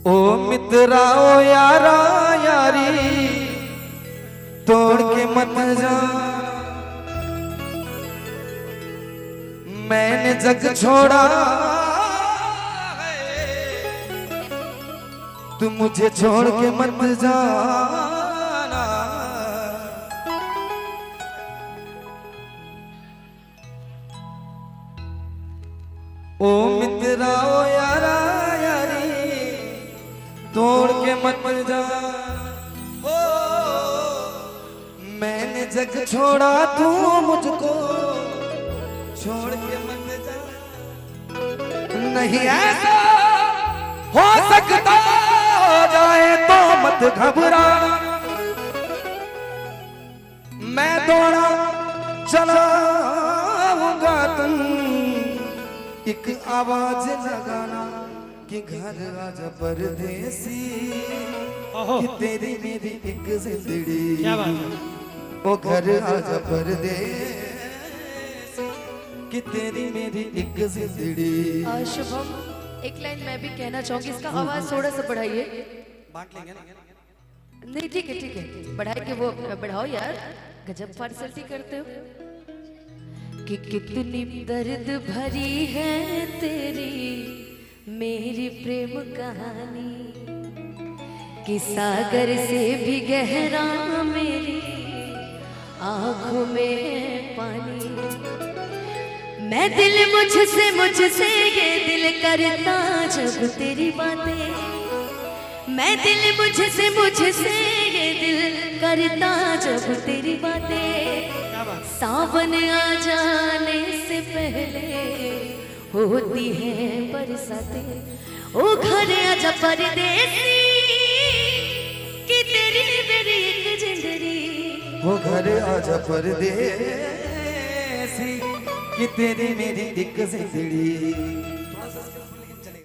ओ मित्रा ओ यारा यारी तोड़ के मत जा, मैंने जग छोड़ा तू मुझे छोड़ के मत जाना। ओ मित्रा ओ यारा यारी तोड़ के मत जा, ओ मैंने जग छोड़ा तू मुझको छोड़ के मत जा। नहीं ऐसा हो सकता, हो जाए तो मत घबरा, मैं दौड़ा चलाऊंगा तुम एक आवाज लगाना कि घर आजा परदेसी, कि तेरी मेरी एक जिंदड़ी। क्या बात है? ओ घर आजा परदेसी कि तेरी मेरी एक जिंदड़ी। शुभम, एक लाइन मैं भी कहना चाहूंगी, इसका आवाज थोड़ा सा बढ़ाइए। बांट लेंगे ना? नहीं ठीक है ठीक है, बढ़ाए के वो बढ़ाओ यार, गजब पार्सलिटी करते हो। कि कितनी दर्द भरी है तेरी मेरी प्रेम कहानी, कि सागर से भी गहरा मेरी आंखों में है पानी। मैं दिल मुझसे ये दिल करता जब तेरी बातें, मैं दिल मुझसे ये दिल करता जब तेरी बातें। सावन आ जाने से पहले होती है बरसातें। ओ घर आजा परदेसी कि तेरी मेरी एक जिंदड़ी। वो घर आजा परदेसी कि तेरी मेरी एक जिंदड़ी।